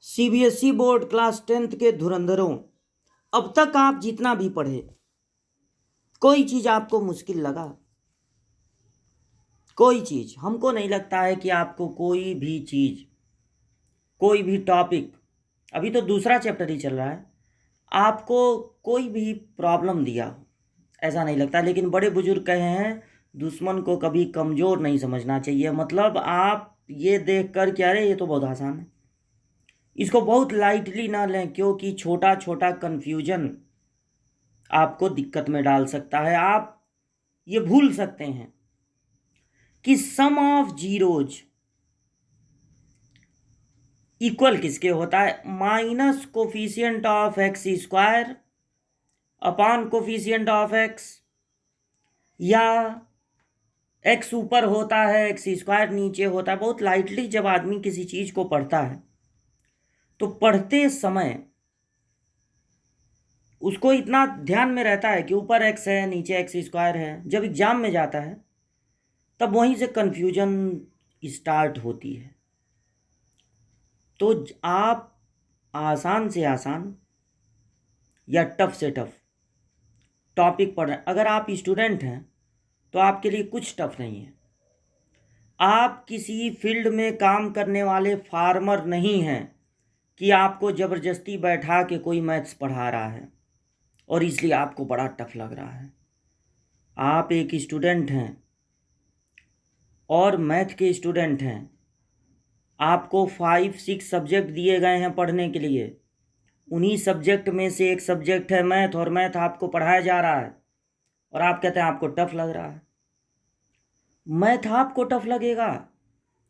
CBSE board class 10th के धुरंधरों, अब तक आप जितना भी पढ़े, कोई चीज़ आपको मुश्किल लगा? कोई चीज़? हमको नहीं लगता है कि आपको कोई भी चीज़, कोई भी टॉपिक, अभी तो दूसरा चैप्टर ही चल रहा है, आपको कोई भी प्रॉब्लम दिया हो, ऐसा नहीं लगता। लेकिन बड़े बुजुर्ग कहे हैं, दुश्मन को कभी कमज़ोर नहीं समझना चाहिए। मतलब आप ये देख कर कि अरे ये तो बहुत आसान है, इसको बहुत लाइटली ना लें, क्योंकि छोटा छोटा कन्फ्यूजन आपको दिक्कत में डाल सकता है। आप ये भूल सकते हैं कि सम ऑफ जीरोज इक्वल किसके होता है? Minus coefficient of x square upon coefficient of x, या एक्स ऊपर होता है एक्स स्क्वायर नीचे होता है। बहुत लाइटली जब आदमी किसी चीज़ को पढ़ता है तो पढ़ते समय उसको इतना ध्यान में रहता है कि ऊपर एक्स है नीचे एक्स स्क्वायर है। जब एग्जाम में जाता है तब वहीं से कन्फ्यूजन स्टार्ट होती है। तो आप आसान से आसान या टफ से टफ टॉपिक पढ़ रहे हैं। अगर आप स्टूडेंट हैं तो आपके लिए कुछ टफ नहीं है। आप किसी फील्ड में काम करने वाले फार्मर नहीं हैं कि आपको ज़बरदस्ती बैठा के कोई मैथ्स पढ़ा रहा है और इसलिए आपको बड़ा टफ लग रहा है। आप एक स्टूडेंट हैं और मैथ के स्टूडेंट हैं। आपको 5-6 सब्जेक्ट दिए गए हैं पढ़ने के लिए। उन्हीं सब्जेक्ट में से एक सब्जेक्ट है मैथ, और मैथ आपको पढ़ाया जा रहा है और आप कहते हैं आपको टफ लग रहा है। मैथ आपको टफ लगेगा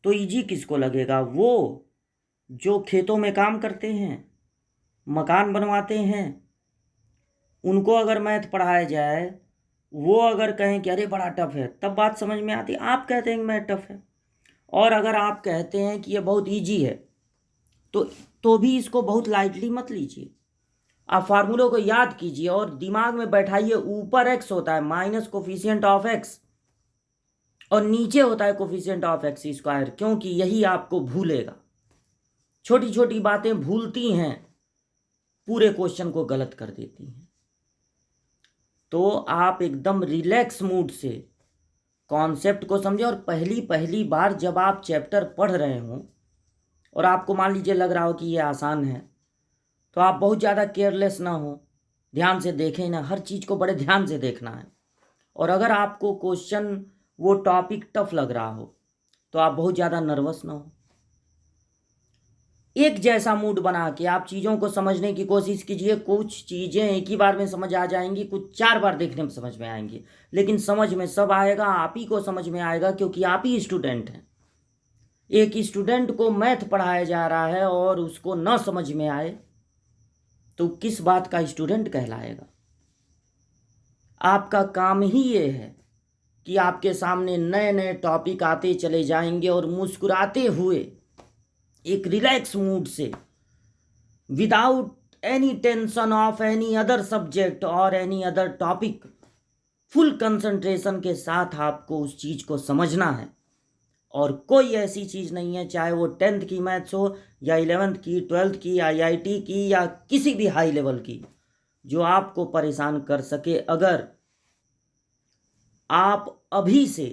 तो इजी किसको लगेगा? वो जो खेतों में काम करते हैं, मकान बनवाते हैं, उनको अगर मैथ पढ़ाया जाए, वो अगर कहें कि अरे बड़ा टफ है, तब बात समझ में आती। आप कहते हैं कि मैथ टफ है, और अगर आप कहते हैं कि ये बहुत इजी है तो भी इसको बहुत लाइटली मत लीजिए। आप फार्मूलों को याद कीजिए और दिमाग में बैठाइए। ऊपर एक्स होता है माइनस कोफिशिएंट ऑफ एक्स और नीचे होता है कोफिशिएंट ऑफ एक्स स्क्वायर, क्योंकि यही आपको भूलेगा। छोटी छोटी बातें भूलती हैं, पूरे क्वेश्चन को गलत कर देती हैं। तो आप एकदम रिलैक्स मूड से कॉन्सेप्ट को समझें। और पहली पहली बार जब आप चैप्टर पढ़ रहे हों और आपको मान लीजिए लग रहा हो कि ये आसान है, तो आप बहुत ज़्यादा केयरलेस ना हो, ध्यान से देखें ना, हर चीज़ को बड़े ध्यान से देखना है। और अगर आपको क्वेश्चन वो टॉपिक टफ लग रहा हो तो आप बहुत ज़्यादा नर्वस ना हो। एक जैसा मूड बना के आप चीज़ों को समझने की कोशिश कीजिए। कुछ चीज़ें एक ही बार में समझ आ जाएंगी, कुछ 4 बार देखने में समझ में आएंगी, लेकिन समझ में सब आएगा। आप ही को समझ में आएगा, क्योंकि आप ही स्टूडेंट हैं। एक स्टूडेंट को मैथ पढ़ाया जा रहा है और उसको न समझ में आए तो किस बात का स्टूडेंट कहलाएगा? आपका काम ही ये है कि आपके सामने नए नए टॉपिक आते चले जाएंगे और मुस्कुराते हुए एक रिलैक्स मूड से, without any tension of any other subject और any other topic, full concentration के साथ आपको उस चीज़ को समझना है। और कोई ऐसी चीज़ नहीं है, चाहे वो 10th की मैथ्स हो या 11th की, 12th की, आईआईटी की, या किसी भी हाई लेवल की, जो आपको परेशान कर सके। अगर आप अभी से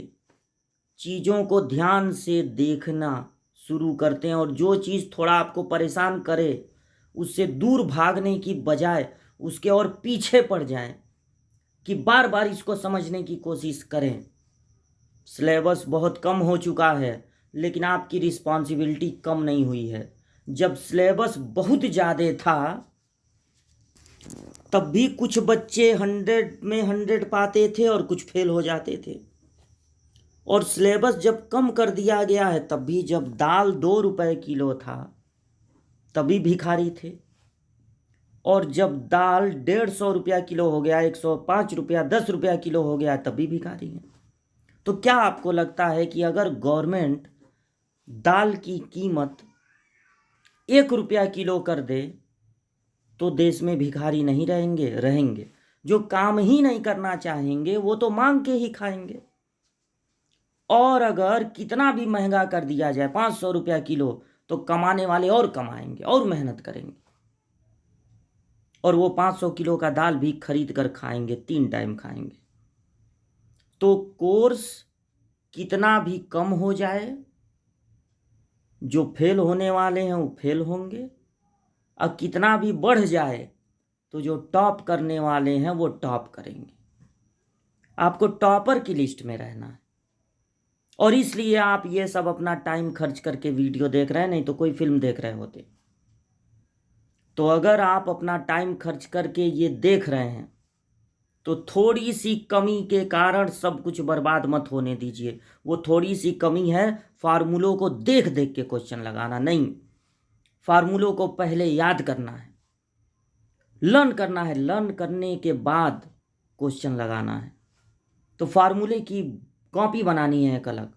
चीज़ों को ध्यान से देखना शुरू करते हैं और जो चीज़ थोड़ा आपको परेशान करे उससे दूर भागने की बजाय उसके और पीछे पड़ जाएं कि बार बार इसको समझने की कोशिश करें। सिलेबस बहुत कम हो चुका है, लेकिन आपकी रिस्पॉन्सिबिलिटी कम नहीं हुई है। जब सिलेबस बहुत ज़्यादा था तब भी कुछ बच्चे 100 में 100 पाते थे और कुछ फेल हो जाते थे। और सिलेबस जब कम कर दिया गया है तब भी, जब दाल 2 रुपए किलो था तभी भिखारी थे, और जब दाल 150 रुपया किलो हो गया, 105 रुपया, 10 रुपया किलो हो गया, तभी भिखारी हैं। तो क्या आपको लगता है कि अगर गवर्नमेंट दाल की कीमत 1 रुपया किलो कर दे तो देश में भिखारी नहीं रहेंगे? रहेंगे। जो काम ही नहीं करना चाहेंगे वो तो मांग के ही खाएंगे। और अगर कितना भी महंगा कर दिया जाए, 500 रुपया किलो, तो कमाने वाले और कमाएंगे और मेहनत करेंगे, और वो 500 किलो का दाल भी खरीद कर खाएंगे, 3 टाइम खाएंगे। तो कोर्स कितना भी कम हो जाए, जो फेल होने वाले हैं वो फेल होंगे, और कितना भी बढ़ जाए तो जो टॉप करने वाले हैं वो टॉप करेंगे। आपको टॉपर की लिस्ट में रहना है, और इसलिए आप ये सब अपना टाइम खर्च करके वीडियो देख रहे हैं, नहीं तो कोई फिल्म देख रहे होते। तो अगर आप अपना टाइम खर्च करके ये देख रहे हैं तो थोड़ी सी कमी के कारण सब कुछ बर्बाद मत होने दीजिए। वो थोड़ी सी कमी है फार्मूलों को देख देख के क्वेश्चन लगाना नहीं, फार्मूलों को पहले याद करना है, लर्न करना है, लर्न करने के बाद क्वेश्चन लगाना है। तो फार्मूले की कॉपी बनानी है एक अलग,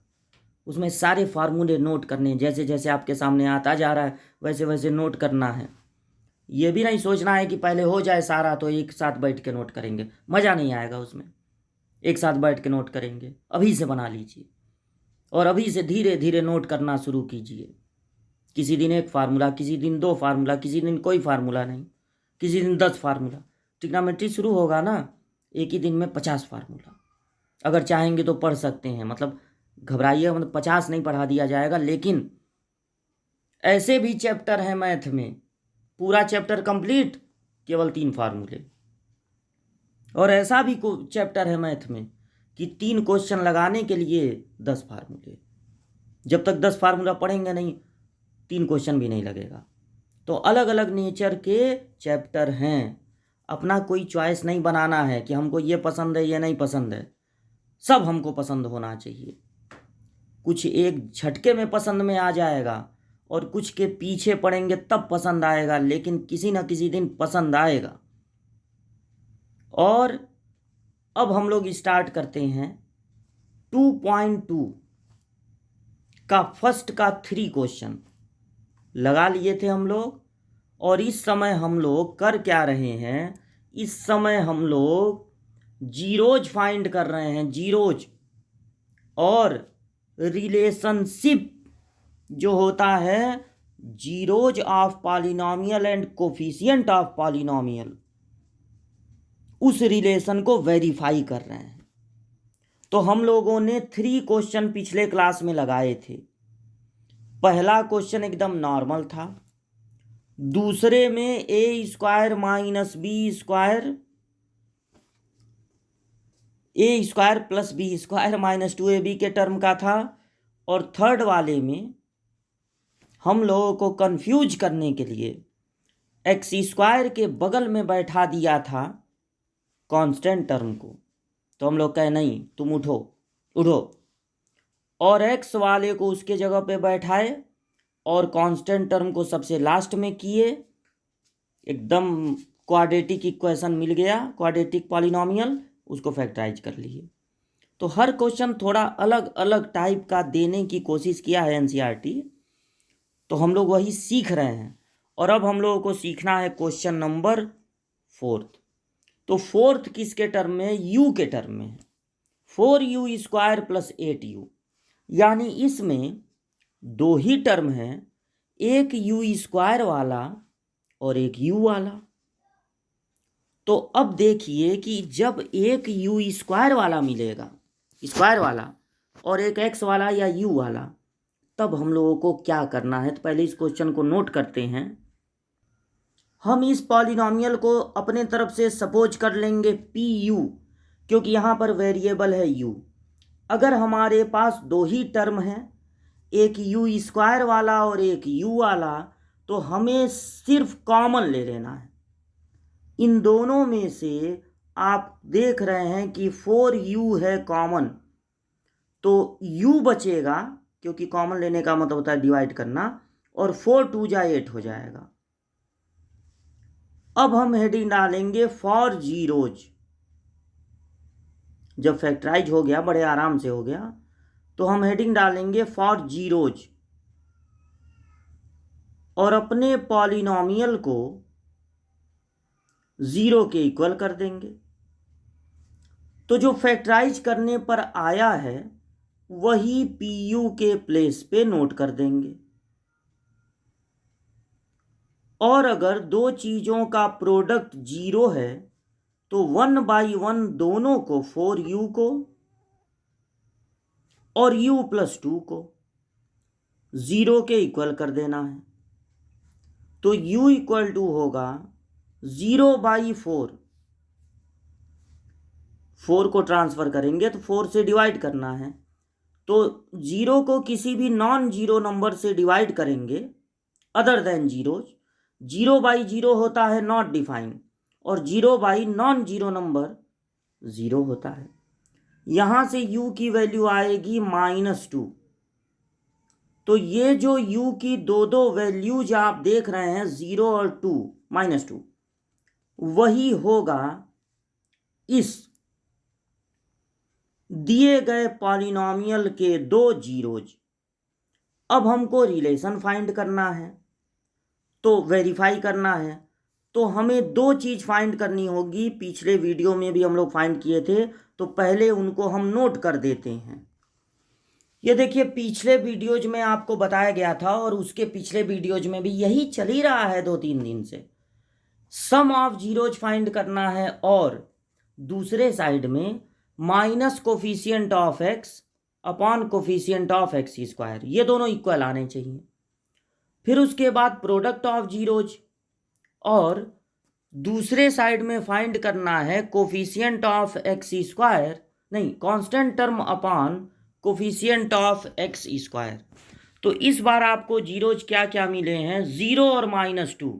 उसमें सारे फार्मूले नोट करने हैं, जैसे जैसे आपके सामने आता जा रहा है वैसे वैसे नोट करना है। ये भी नहीं सोचना है कि पहले हो जाए सारा तो एक साथ बैठ के नोट करेंगे, मज़ा नहीं आएगा उसमें। एक साथ बैठ के नोट करेंगे, अभी से बना लीजिए और अभी से धीरे धीरे नोट करना शुरू कीजिए। किसी दिन 1 फार्मूला, किसी दिन 2 फार्मूला, किसी दिन कोई फार्मूला नहीं, किसी दिन 10 फार्मूला। ट्रिग्नोमेट्री शुरू होगा ना, एक ही दिन में 50 फार्मूला। अगर चाहेंगे तो पढ़ सकते हैं, मतलब घबराइए, मतलब 50 नहीं पढ़ा दिया जाएगा, लेकिन ऐसे भी चैप्टर हैं मैथ में, पूरा चैप्टर कंप्लीट केवल 3 फार्मूले। और ऐसा भी चैप्टर है मैथ में कि 3 क्वेश्चन लगाने के लिए 10 फार्मूले। जब तक 10 फार्मूला पढ़ेंगे नहीं, 3 क्वेश्चन भी नहीं लगेगा। तो अलग अलग नेचर के चैप्टर हैं, अपना कोई चॉइस नहीं बनाना है कि हमको ये पसंद है ये नहीं पसंद है। सब हमको पसंद होना चाहिए। कुछ एक झटके में पसंद में आ जाएगा और कुछ के पीछे पड़ेंगे तब पसंद आएगा, लेकिन किसी न किसी दिन पसंद आएगा। और अब हम लोग स्टार्ट करते हैं 2.2 का फर्स्ट का 3 क्वेश्चन लगा लिए थे हम लोग। और इस समय हम लोग कर क्या रहे हैं, इस समय हम लोग जीरोज फाइंड कर रहे हैं, जीरोज। और रिलेशनशिप जो होता है zeros of polynomial and coefficient of polynomial, उस रिलेशन को वेरीफाई कर रहे हैं। तो हम लोगों ने 3 क्वेश्चन पिछले क्लास में लगाए थे। पहला क्वेश्चन एकदम नॉर्मल था, दूसरे में a² - b² a² + b² - 2ab के टर्म का था। और थर्ड वाले में हम लोगों को कंफ्यूज करने के लिए x² के बगल में बैठा दिया था कांस्टेंट टर्म को। तो हम लोग कहे नहीं तुम उठो उठो, और x वाले को उसके जगह पे बैठाए और कांस्टेंट टर्म को सबसे लास्ट में किए। एकदम क्वाड्रेटिक इक्वेशन मिल गया, क्वाड्रेटिक पॉलिनोमियल, उसको फैक्टराइज कर लिए। तो हर क्वेश्चन थोड़ा अलग अलग टाइप का देने की कोशिश किया है एनसीईआरटी। तो हम लोग वही सीख रहे हैं। और अब हम लोगों को सीखना है क्वेश्चन नंबर 4। तो 4 किसके टर्म में, u के टर्म में है, 4u² + 8u। यानी इसमें 2 ही टर्म हैं, एक u² वाला और एक u वाला। तो अब देखिए कि जब एक u² वाला मिलेगा, स्क्वायर वाला, और एक x वाला या u वाला, तब हम लोगों को क्या करना है। तो पहले इस क्वेश्चन को नोट करते हैं। हम इस पॉलिनोमियल को अपने तरफ से सपोज कर लेंगे pu, क्योंकि यहाँ पर वेरिएबल है u। अगर हमारे पास 2 ही टर्म हैं, एक u² वाला और एक u वाला, तो हमें सिर्फ कॉमन ले लेना है। इन दोनों में से आप देख रहे हैं कि 4u है कॉमन, तो u बचेगा, क्योंकि कॉमन लेने का मतलब होता है डिवाइड करना, और 4 2 जा 8 हो जाएगा। अब हम हेडिंग डालेंगे फॉर जीरोज। जब फैक्टराइज हो गया, बड़े आराम से हो गया, तो हम हेडिंग डालेंगे फॉर जीरोज और अपने पॉलिनोमियल को 0 के इक्वल कर देंगे। तो जो फैक्टराइज करने पर आया है वही pu के प्लेस पे नोट कर देंगे। और अगर दो चीज़ों का प्रोडक्ट 0 है तो 1/1 दोनों को 4u को और u+2 को 0 के इक्वल कर देना है। तो u = होगा 0/4। 4 को ट्रांसफ़र करेंगे तो 4 से डिवाइड करना है, तो 0 को किसी भी नॉन जीरो नंबर से डिवाइड करेंगे अदर देन जीरोज। 0/0 होता है नॉट डिफाइंड और 0 नॉन जीरो नंबर 0 होता है। यहाँ से u की वैल्यू आएगी -2। तो ये जो u की दो वैल्यूज आप देख रहे हैं 0 और 2 -2, वही होगा इस दिए गए पॉलिनॉमियल के दो जीरोज। अब हमको रिलेशन फाइंड करना है, तो वेरीफाई करना है, तो हमें दो चीज़ फाइंड करनी होगी। पिछले वीडियो में भी हम लोग फाइंड किए थे, तो पहले उनको हम नोट कर देते हैं। ये देखिए, पिछले वीडियोज में आपको बताया गया था और उसके पिछले वीडियोज में भी यही चल ही रहा है 2-3 दिन से। सम ऑफ जीरोज फाइंड करना है और दूसरे साइड में minus coefficient of x upon coefficient of x², ये दोनों इक्वल आने चाहिए। फिर उसके बाद प्रोडक्ट ऑफ जीरोज और दूसरे साइड में फाइंड करना है कोफिशिएंट ऑफ x², नहीं, constant term upon coefficient of x²। तो इस बार आपको जीरोज क्या क्या मिले हैं, 0 और -2।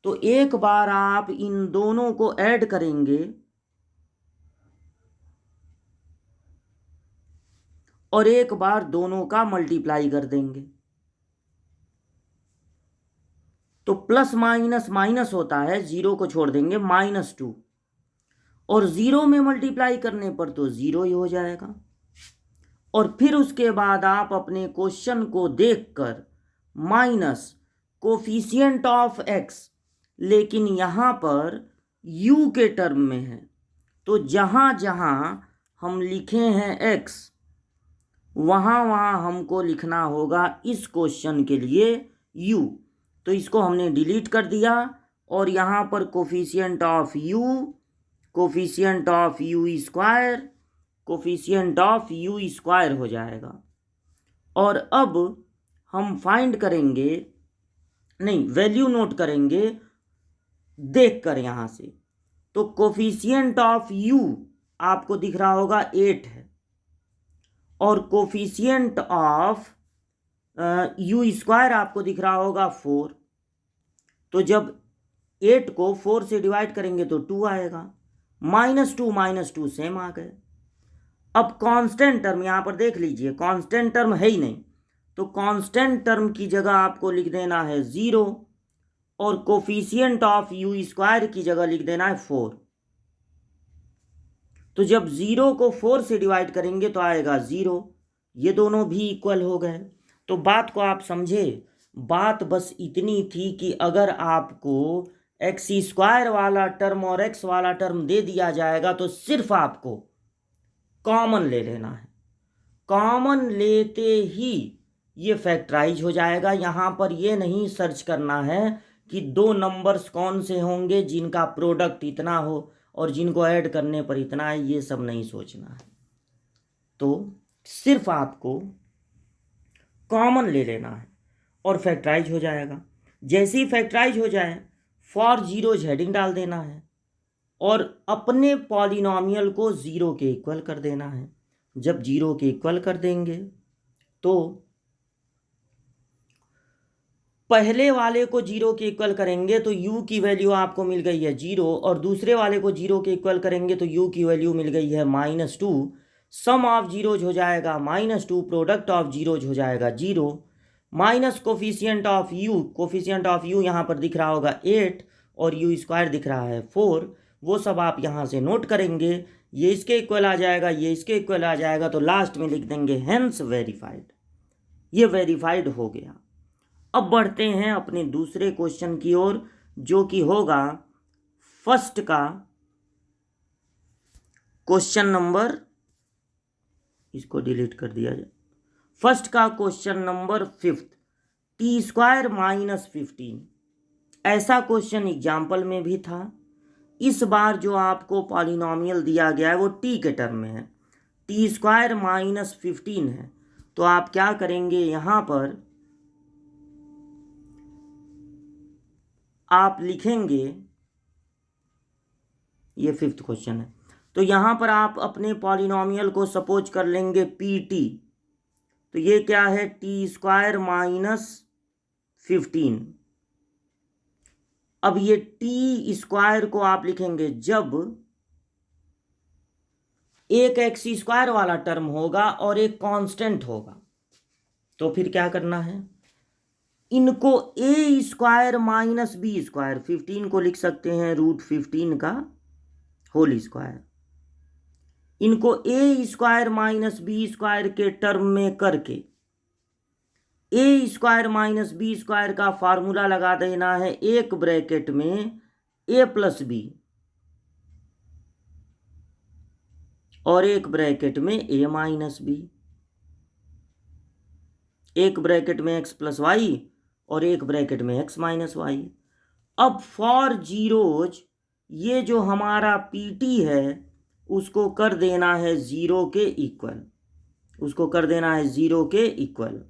तो एक बार आप इन दोनों को ऐड करेंगे और एक बार दोनों का मल्टीप्लाई कर देंगे। तो प्लस माइनस माइनस होता है, 0 को छोड़ देंगे, -2, और 0 में मल्टीप्लाई करने पर तो 0 ही हो जाएगा। और फिर उसके बाद आप अपने क्वेश्चन को देखकर माइनस कोफिशिएंट ऑफ x, लेकिन यहाँ पर u के टर्म में है, तो जहाँ जहाँ हम लिखे हैं x, वहाँ वहाँ हमको लिखना होगा इस क्वेश्चन के लिए u। तो इसको हमने डिलीट कर दिया और यहाँ पर coefficient of u, coefficient of u², coefficient of u² हो जाएगा। और अब हम फाइंड करेंगे, नहीं, वैल्यू नोट करेंगे देखकर यहाँ से। तो कोफिशिएंट ऑफ u आपको दिख रहा होगा 8 है और कोफिशिएंट ऑफ u² आपको दिख रहा होगा 4। तो जब 8 को 4 से डिवाइड करेंगे तो 2 आएगा, -2 सेम आ गए। अब कांस्टेंट टर्म यहाँ पर देख लीजिए, कांस्टेंट टर्म है ही नहीं, तो कांस्टेंट टर्म की जगह आपको लिख देना है 0 और कोफिशिएंट ऑफ u² की जगह लिख देना है 4। तो जब 0 को 4 से डिवाइड करेंगे तो आएगा 0, ये दोनों भी इक्वल हो गए। तो बात को आप समझे, बात बस इतनी थी कि अगर आपको x² वाला टर्म और x वाला टर्म दे दिया जाएगा तो सिर्फ आपको कॉमन ले लेना है। कॉमन लेते ही ये फैक्टराइज हो जाएगा। यहाँ पर ये नहीं सर्च करना है कि दो नंबर्स कौन से होंगे जिनका प्रोडक्ट इतना हो और जिनको ऐड करने पर इतना है, ये सब नहीं सोचना है। तो सिर्फ आपको कॉमन ले लेना है और फैक्टराइज हो जाएगा। जैसे ही फैक्टराइज हो जाए, फॉर जीरोज हेडिंग डाल देना है और अपने पॉलिनॉमियल को 0 के इक्वल कर देना है। जब 0 के इक्वल कर देंगे तो पहले वाले को 0 के इक्वल करेंगे तो u की वैल्यू आपको मिल गई है 0 और दूसरे वाले को 0 के इक्वल करेंगे तो u की वैल्यू मिल गई है -2। सम ऑफ जीरोज हो जाएगा -2, प्रोडक्ट ऑफ जीरोज हो जाएगा 0, minus coefficient of u, coefficient of u यहाँ पर दिख रहा होगा 8 और u² दिख रहा है 4। वो सब आप यहाँ से नोट करेंगे, ये इसके इक्वल आ जाएगा, ये इसके इक्वल आ जाएगा, तो लास्ट में लिख देंगे हेंस वेरीफाइड। ये वेरीफाइड हो गया। अब बढ़ते हैं अपने दूसरे क्वेश्चन की ओर, जो कि होगा फर्स्ट का क्वेश्चन नंबर, इसको डिलीट कर दिया जाए, फर्स्ट का क्वेश्चन नंबर 5, t² - 15। ऐसा क्वेश्चन एग्जाम्पल में भी था। इस बार जो आपको पॉलिनॉमियल दिया गया है वो टी के टर्म में है, टी स्क्वायर माइनस 15 है। तो आप क्या करेंगे, यहाँ पर आप लिखेंगे, ये 5th क्वेश्चन है, तो यहाँ पर आप अपने पॉलिनॉमियल को सपोज कर लेंगे पी टी। तो ये क्या है, टी स्क्वायर माइनस 15। अब ये टी स्क्वायर को आप लिखेंगे जब एक एक्स स्क्वायर वाला टर्म होगा और एक कांस्टेंट होगा। तो फिर क्या करना है, इनको ए स्क्वायर माइनस बी स्क्वायर, 15 को लिख सकते हैं √15 का होल स्क्वायर, इनको ए स्क्वायर माइनस बी स्क्वायर के टर्म में करके ए स्क्वायर माइनस बी स्क्वायर का फार्मूला लगा देना है, एक ब्रैकेट में ए प्लस बी और एक ब्रैकेट में ए माइनस बी, एक ब्रैकेट में एक्स प्लस वाई और एक ब्रैकेट में एक्स माइनस वाई। अब फॉर जीरोज ये जो हमारा पीटी है उसको कर देना है 0 के इक्वल, उसको कर देना है 0 के इक्वल।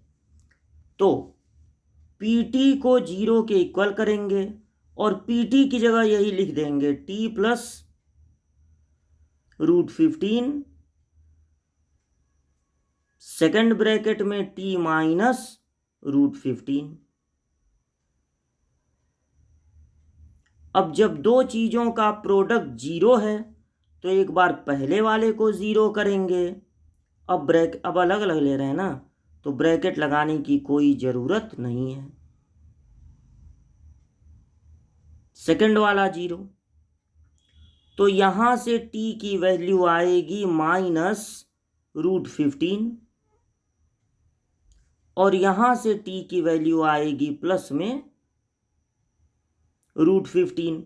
तो पीटी को 0 के इक्वल करेंगे और पीटी की जगह यही लिख देंगे टी प्लस √15, सेकेंड ब्रैकेट में टी माइनस √15। अब जब दो चीज़ों का प्रोडक्ट 0 है तो एक बार पहले वाले को 0 करेंगे। अब अलग अलग ले रहे हैं ना, तो ब्रैकेट लगाने की कोई ज़रूरत नहीं है, सेकंड वाला 0। तो यहाँ से t की वैल्यू आएगी माइनस √15 और यहाँ से t की वैल्यू आएगी प्लस में √15।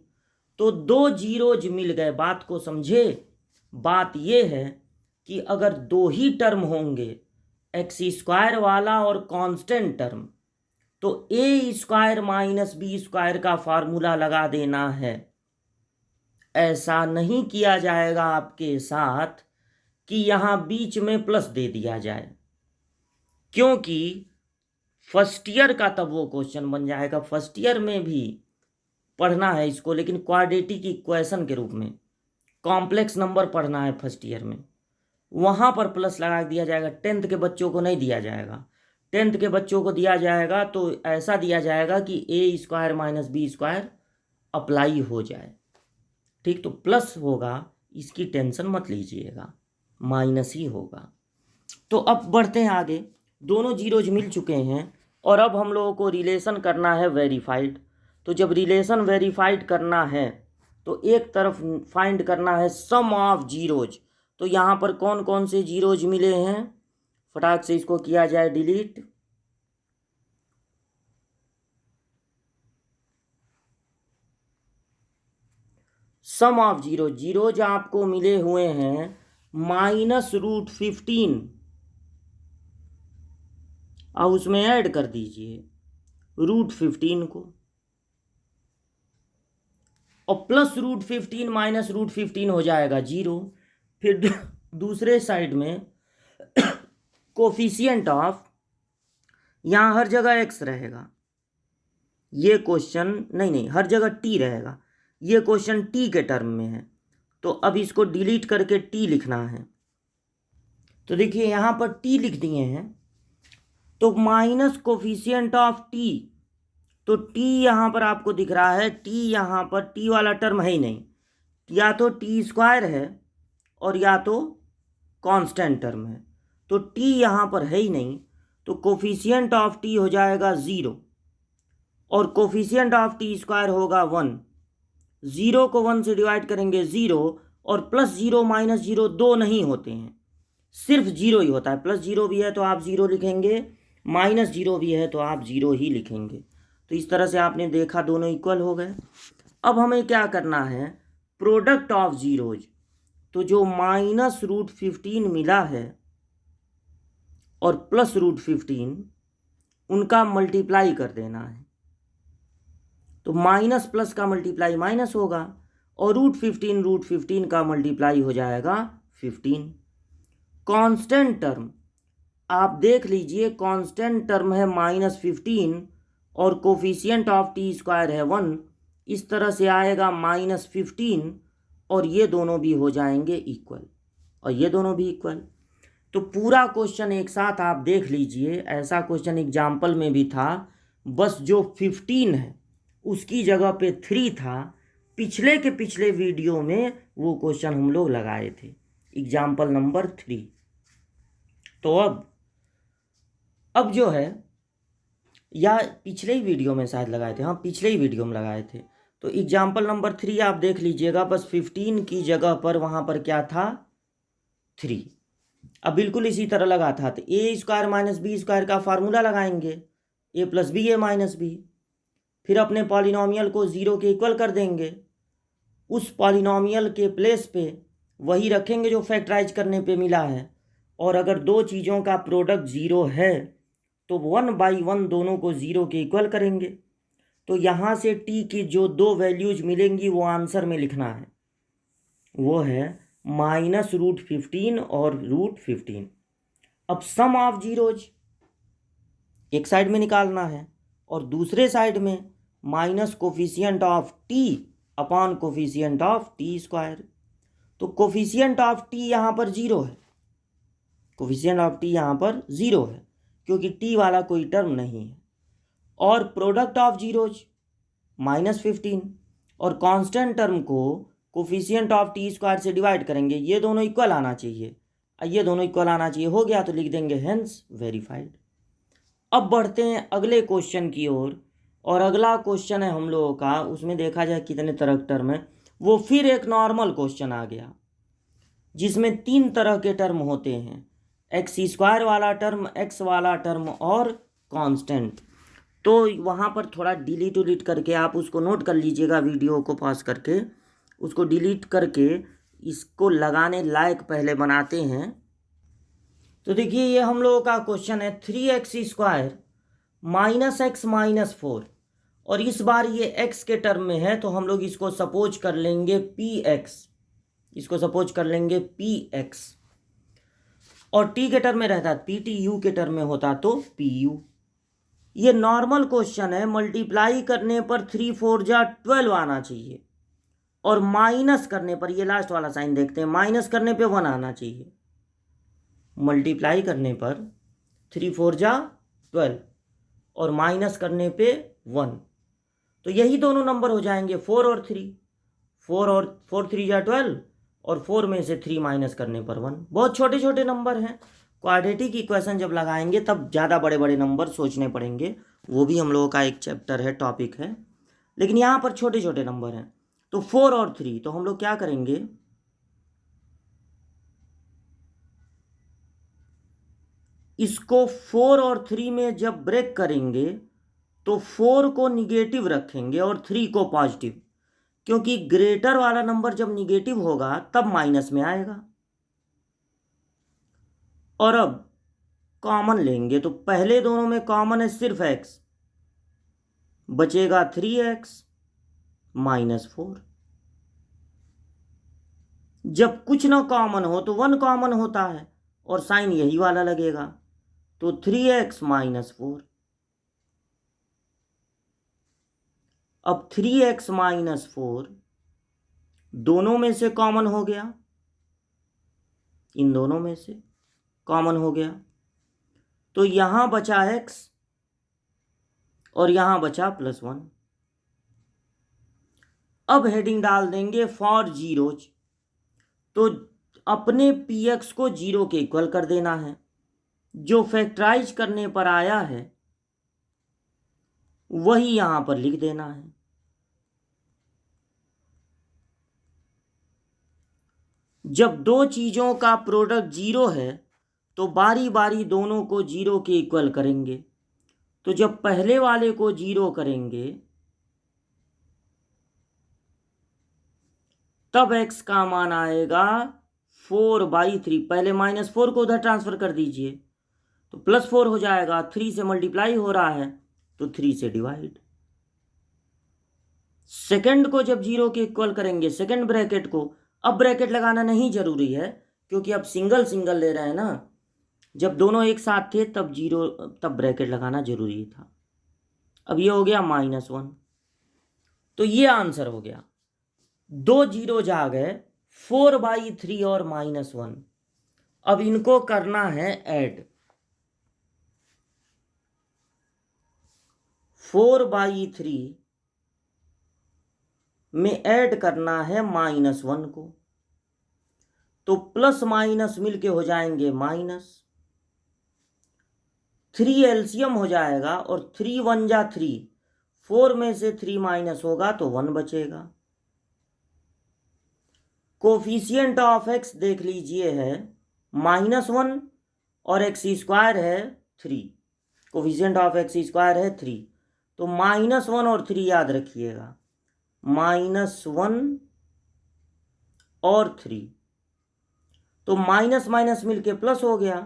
तो दो जीरोज मिल गए। बात को समझे, बात यह है कि अगर दो ही टर्म होंगे, एक्स स्क्वायर वाला और कांस्टेंट टर्म, तो ए स्क्वायर माइनस बी स्क्वायर का फार्मूला लगा देना है। ऐसा नहीं किया जाएगा आपके साथ कि यहाँ बीच में प्लस दे दिया जाए, क्योंकि फर्स्ट ईयर का तब वो क्वेश्चन बन जाएगा। फर्स्ट ईयर में भी पढ़ना है इसको, लेकिन क्वाड्रेटिक इक्वेशन के रूप में, कॉम्प्लेक्स नंबर पढ़ना है फर्स्ट ईयर में, वहाँ पर प्लस लगा दिया जाएगा। 10th के बच्चों को नहीं दिया जाएगा। 10th के बच्चों को दिया जाएगा तो ऐसा दिया जाएगा कि A square minus B square apply हो जाए, ठीक। तो प्लस होगा, इसकी टेंशन मत लीजिएगा, माइनस ही होगा। तो अब बढ़ते हैं आगे। दोनों जीरोज मिल चुके हैं और अब हम लोगों को रिलेशन करना है वेरीफाइड। तो जब रिलेशन वेरीफाइड करना है तो एक तरफ फाइंड करना है सम ऑफ जीरोज। तो यहाँ पर कौन कौन से जीरोज मिले हैं, फटाक से इसको किया जाए डिलीट। सम ऑफ जीरोज आपको मिले हुए हैं माइनस √15, अब उसमें ऐड कर दीजिए √15 को, और प्लस √15 माइनस √15 हो जाएगा 0। फिर दूसरे साइड में कोफिशिएंट ऑफ, यहाँ हर जगह x रहेगा, ये क्वेश्चन नहीं हर जगह t रहेगा, ये क्वेश्चन t के टर्म में है। तो अब इसको डिलीट करके t लिखना है। तो देखिए यहाँ पर t लिख दिए हैं, तो माइनस कोफिशिएंट ऑफ t, तो t यहाँ पर आपको दिख रहा है, t यहाँ पर t वाला टर्म है ही नहीं, या तो टी स्क्वायर है और या तो कांस्टेंट टर्म है। तो t यहाँ पर है ही नहीं, तो कोफिशिएंट ऑफ t हो जाएगा 0 और कोफिशिएंट ऑफ t स्क्वायर होगा 1। 0 को 1 से डिवाइड करेंगे 0, और प्लस 0 माइनस 0 दो नहीं होते हैं, सिर्फ 0 ही होता है। प्लस 0 भी है तो आप 0 लिखेंगे, माइनस 0 भी है तो आप 0 ही लिखेंगे। तो इस तरह से आपने देखा दोनों इक्वल हो गए। अब हमें क्या करना है, प्रोडक्ट ऑफ जीरोज। तो जो माइनस √15 मिला है और प्लस √15, उनका मल्टीप्लाई कर देना है। तो माइनस प्लस का मल्टीप्लाई माइनस होगा और रूट 15 का मल्टीप्लाई हो जाएगा 15। कांस्टेंट टर्म आप देख लीजिए, कांस्टेंट टर्म है -15 और कोफिशिएंट ऑफ टी स्क्वायर है 1, इस तरह से आएगा -15 और ये दोनों भी हो जाएंगे इक्वल और ये दोनों भी इक्वल। तो पूरा क्वेश्चन एक साथ आप देख लीजिए, ऐसा क्वेश्चन एग्जाम्पल में भी था, बस जो 15 है उसकी जगह पे 3 था। पिछले के पिछले वीडियो में वो क्वेश्चन हम लोग लगाए थे, एग्जाम्पल नंबर 3। तो अब जो है, या पिछले ही वीडियो में शायद लगाए थे, हाँ पिछले ही वीडियो में लगाए थे। तो एग्जाम्पल नंबर 3 आप देख लीजिएगा, बस 15 की जगह पर वहाँ पर क्या था 3। अब बिल्कुल इसी तरह लगा था, तो a² - b² का फार्मूला लगाएंगे, a + b a - b, फिर अपने पॉलिनॉमियल को 0 के इक्वल कर देंगे, उस पॉलिनॉमियल के प्लेस पे वही रखेंगे जो फैक्टराइज करने पे मिला है, और अगर दो चीज़ों का प्रोडक्ट 0 है तो 1/1 दोनों को 0 के इक्वल करेंगे। तो यहाँ से t की जो दो वैल्यूज मिलेंगी वो आंसर में लिखना है, वो है -√15 और √15। अब सम ऑफ जीरोज एक साइड में निकालना है और दूसरे साइड में minus coefficient of t upon coefficient of t²। तो कोफिशिएंट ऑफ t यहाँ पर 0 है, कोफिशिएंट ऑफ t यहाँ पर 0 है क्योंकि t वाला कोई टर्म नहीं है, और प्रोडक्ट ऑफ जीरोज -15 और कांस्टेंट टर्म को कोफिशिएंट ऑफ t² से डिवाइड करेंगे, ये दोनों इक्वल आना चाहिए, ये दोनों इक्वल आना चाहिए, हो गया तो लिख देंगे हेंस वेरीफाइड। अब बढ़ते हैं अगले क्वेश्चन की ओर, और अगला क्वेश्चन है हम लोगों का, उसमें देखा जाए कितने तरह के टर्म है। वो फिर एक नॉर्मल क्वेश्चन आ गया जिसमें 3 तरह के टर्म होते हैं, x² वाला टर्म, x वाला टर्म और कांस्टेंट। तो वहाँ पर थोड़ा डिलीट करके आप उसको नोट कर लीजिएगा, वीडियो को पॉज करके उसको डिलीट करके इसको लगाने लायक पहले बनाते हैं। तो देखिए ये हम लोगों का क्वेश्चन है 3x² - x - 4, और इस बार ये x के टर्म में है तो हम लोग इसको सपोज कर लेंगे px, इसको सपोज कर लेंगे px, और t के टर्म में रहता है pt, u के टर्म में होता तो pu। ये नॉर्मल क्वेश्चन है, मल्टीप्लाई करने पर 3 4 जा 12 आना चाहिए, और माइनस करने पर, ये लास्ट वाला साइन देखते हैं, माइनस करने पे 1 आना चाहिए। मल्टीप्लाई करने पर 3 4 जा 12 और माइनस करने पे 1, तो यही दोनों नंबर हो जाएंगे 4 और 3, 4 3 जा 12 और 4 में से 3 माइनस करने पर 1। बहुत छोटे छोटे नंबर हैं, क्वाड्रेटिक इक्वेशन जब लगाएंगे तब ज़्यादा बड़े बड़े नंबर सोचने पड़ेंगे, वो भी हम लोगों का एक चैप्टर है, टॉपिक है, लेकिन यहाँ पर छोटे छोटे नंबर हैं। तो 4 और 3, तो हम लोग क्या करेंगे, इसको 4 और 3 में जब ब्रेक करेंगे तो 4 को निगेटिव रखेंगे और 3 को पॉजिटिव, क्योंकि ग्रेटर वाला नंबर जब निगेटिव होगा तब माइनस में आएगा। और अब कॉमन लेंगे तो पहले दोनों में कॉमन है सिर्फ x, बचेगा 3x - 4। जब कुछ ना कॉमन हो तो 1 कॉमन होता है और साइन यही वाला लगेगा, तो 3x - 4। अब 3x - 4 दोनों में से कॉमन हो गया, इन दोनों में से कॉमन हो गया, तो यहां बचा x और यहां बचा +1। अब हेडिंग डाल देंगे फॉर जीरोज, तो अपने px को 0 के इक्वल कर देना है, जो फैक्टराइज करने पर आया है वही यहां पर लिख देना है। जब दो चीजों का प्रोडक्ट 0 है तो बारी बारी दोनों को 0 के इक्वल करेंगे, तो जब पहले वाले को 0 करेंगे तब x का मान आएगा 4/3। पहले -4 को उधर ट्रांसफर कर दीजिए तो +4 हो जाएगा, 3 से मल्टीप्लाई हो रहा है तो 3 से डिवाइड। सेकंड को जब 0 के इक्वल करेंगे सेकंड ब्रैकेट को, अब ब्रैकेट लगाना नहीं जरूरी है क्योंकि अब सिंगल सिंगल ले रहे हैं ना। जब दोनों एक साथ थे तब 0, तब ब्रैकेट लगाना जरूरी था। अब ये हो गया -1, तो ये आंसर हो गया। 2 जीरोज आ गए, 4/3 और -1। अब इनको करना है ऐड। 4/3 में ऐड करना है -1 को, तो प्लस माइनस मिलके हो जाएंगे माइनस। 3 एलसीएम हो जाएगा और 3 1 जा 3, 4 में से 3 माइनस होगा तो 1 बचेगा। कोफिशिएंट ऑफ एक्स देख लीजिए है -1 और x² है 3। कोफिशिएंट ऑफ x² है 3, तो -1 और 3 याद रखिएगा, -1 और 3, तो माइनस माइनस मिलके प्लस हो गया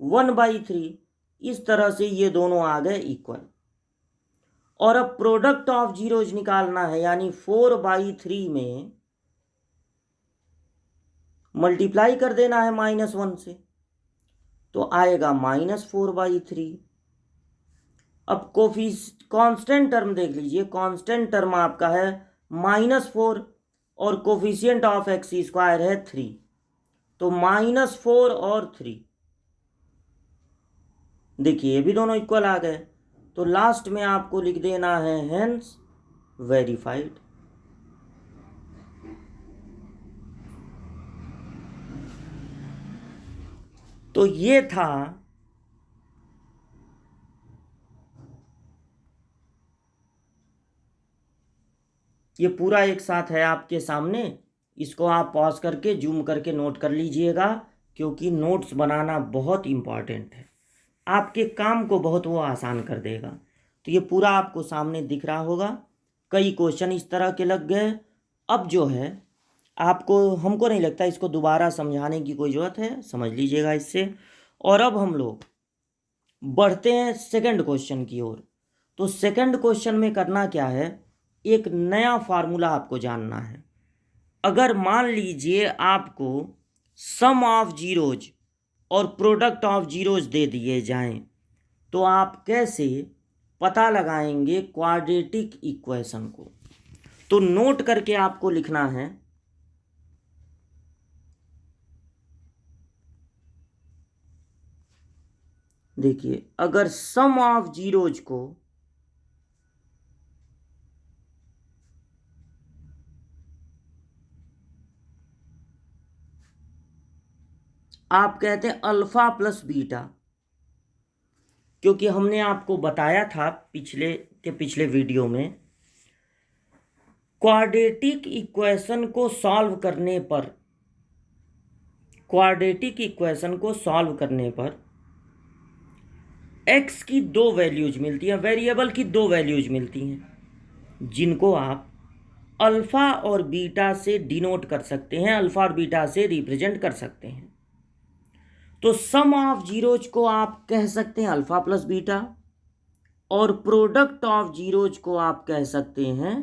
1/3। इस तरह से ये दोनों आ गए इक्वल। और अब प्रोडक्ट ऑफ जीरोज निकालना है, यानी 4/3 में मल्टीप्लाई कर देना है -1 से, तो आएगा -4/3। अब कांस्टेंट टर्म देख लीजिए, कांस्टेंट टर्म आपका है -4 और कोफिशिएंट ऑफ x² है 3, तो -4 और 3। देखिए ये भी दोनों इक्वल आ गए, तो लास्ट में आपको लिख देना है हेंस वेरीफाइड। तो ये था ये पूरा एक साथ है आपके सामने। इसको आप पॉज करके जूम करके नोट कर लीजिएगा, क्योंकि नोट्स बनाना बहुत इम्पॉर्टेंट है, आपके काम को बहुत वो आसान कर देगा। तो ये पूरा आपको सामने दिख रहा होगा। कई क्वेश्चन इस तरह के लग गए। अब जो है आपको, हमको नहीं लगता इसको दोबारा समझाने की कोई ज़रूरत है, समझ लीजिएगा इससे। और अब हम लोग बढ़ते हैं सेकंड क्वेश्चन की ओर। तो सेकंड क्वेश्चन में करना क्या है, एक नया फार्मूला आपको जानना है। अगर मान लीजिए आपको सम ऑफ जीरोज और प्रोडक्ट ऑफ जीरोज दे दिए जाएं, तो आप कैसे पता लगाएंगे क्वाड्रेटिक इक्वेशन को। तो नोट करके आपको लिखना है, देखिए अगर सम ऑफ जीरोज को आप कहते हैं अल्फा प्लस बीटा, क्योंकि हमने आपको बताया था पिछले वीडियो में, क्वाड्रेटिक इक्वेशन को सॉल्व करने पर, क्वाड्रेटिक इक्वेशन को सॉल्व करने पर एक्स की 2 वैल्यूज मिलती हैं, वेरिएबल की 2 वैल्यूज मिलती हैं, जिनको आप अल्फा और बीटा से डिनोट कर सकते हैं, अल्फा और बीटा से रिप्रेजेंट कर सकते हैं। तो सम ऑफ जीरोज को आप कह सकते हैं अल्फा प्लस बीटा, और प्रोडक्ट ऑफ जीरोज को आप कह सकते हैं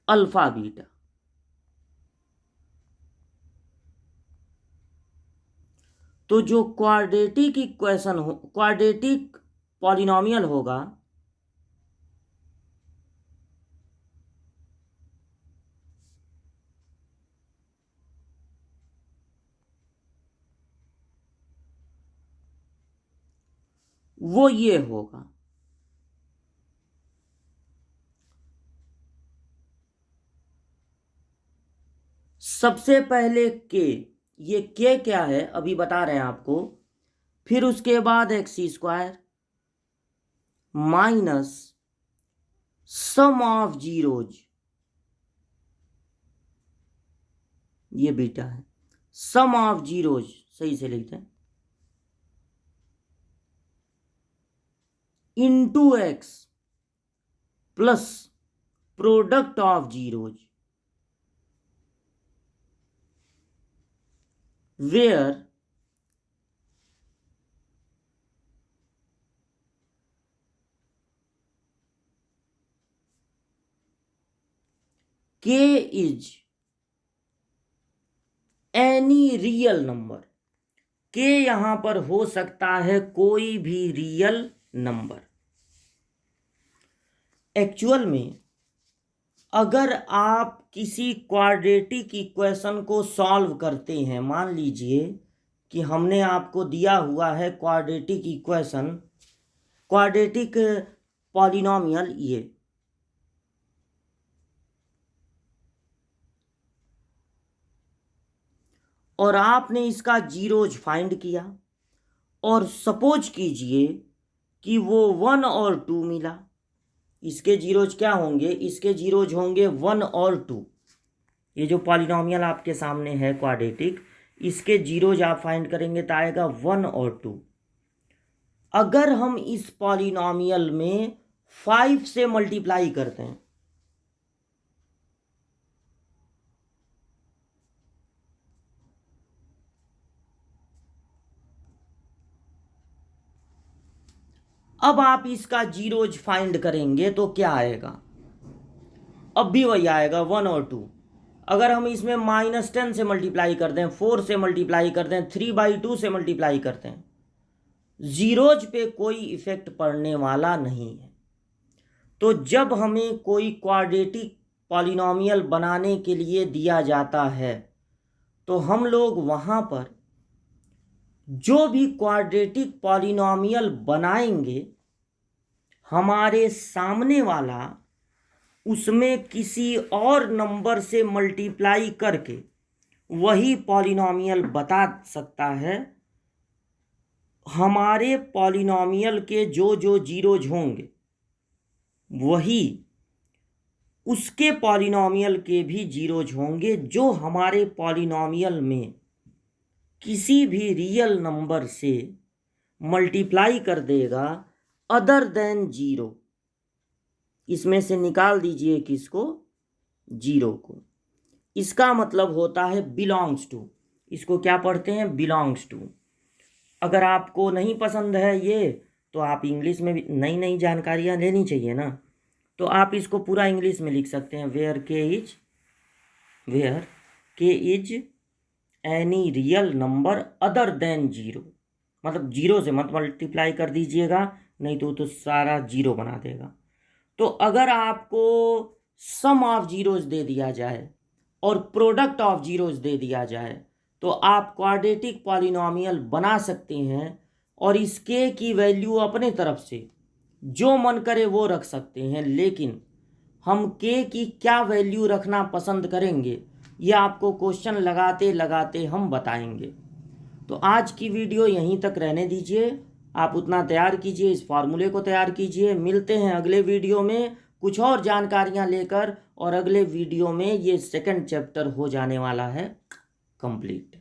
अल्फा बीटा। तो जो क्वाड्रेटिक इक्वेशन हो, क्वाड्रेटिक पॉलिनोमियल होगा, वो ये होगा, सबसे पहले के, ये के क्या है अभी बता रहे हैं आपको, फिर उसके बाद x² minus sum of zeros, ये बीटा है, सम ऑफ जीरोज सही से लिखते हैं, into X plus product of zeros, where K is any real number. के यहां पर हो सकता है कोई भी रियल नंबर। एक्चुअल में अगर आप किसी क्वाड्रेटिक इक्वेशन को सॉल्व करते हैं, मान लीजिए कि हमने आपको दिया हुआ है क्वाड्रेटिक इक्वेशन, क्वाड्रेटिक पॉलिनोमियल ये, और आपने इसका जीरोज फाइंड किया, और सपोज कीजिए कि वो 1 और 2 मिला। इसके जीरोज क्या होंगे? इसके जीरोज होंगे 1 और 2। ये जो पॉलिनोमियल आपके सामने है क्वाड्रेटिक, इसके जीरोज आप फाइंड करेंगे तो आएगा 1 और 2। अगर हम इस पॉलिनोमियल में 5 से मल्टीप्लाई करते हैं, अब आप इसका जीरोज फाइंड करेंगे तो क्या आएगा? अब भी वही आएगा 1 और 2। अगर हम इसमें -10 से मल्टीप्लाई कर दें, 4 से मल्टीप्लाई कर दें, 3/2 से मल्टीप्लाई करते हैं, जीरोज पे कोई इफेक्ट पड़ने वाला नहीं है। तो जब हमें कोई क्वाड्रेटिक पॉलिनोमियल बनाने के लिए दिया जाता है तो हम लोग वहाँ पर जो भी क्वाड्रेटिक पॉलिनोमियल बनाएंगे, हमारे सामने वाला उसमें किसी और नंबर से मल्टीप्लाई करके वही पॉलिनोमियल बता सकता है। हमारे पॉलिनोमियल के जो जो जीरोज होंगे वही उसके पॉलिनोमियल के भी जीरोज होंगे, जो हमारे पॉलिनोमियल में किसी भी रियल नंबर से मल्टीप्लाई कर देगा अदर देन 0। इसमें से निकाल दीजिए किसको? 0 को। इसका मतलब होता है बिलोंग्स टू। इसको क्या पढ़ते हैं? Belongs to. अगर आपको नहीं पसंद है ये, तो आप इंग्लिश में भी नई नई जानकारियाँ लेनी चाहिए ना, तो आप इसको पूरा इंग्लिश में लिख सकते हैं, where K is any real number other than 0। मतलब 0 से मत मल्टीप्लाई कर दीजिएगा, नहीं तो सारा 0 बना देगा। तो अगर आपको सम ऑफ जीरोज दे दिया जाए और प्रोडक्ट ऑफ जीरोज दे दिया जाए तो आप क्वाड्रेटिक पॉलिनोमियल बना सकते हैं, और इस के की वैल्यू अपने तरफ से जो मन करे वो रख सकते हैं। लेकिन हम के की क्या वैल्यू रखना पसंद करेंगे ये आपको क्वेश्चन लगाते लगाते हम बताएंगे। तो आज की वीडियो यहीं तक रहने दीजिए, आप उतना तैयार कीजिए, इस फार्मूले को तैयार कीजिए। मिलते हैं अगले वीडियो में कुछ और जानकारियां लेकर, और अगले वीडियो में ये सेकंड चैप्टर हो जाने वाला है कंप्लीट।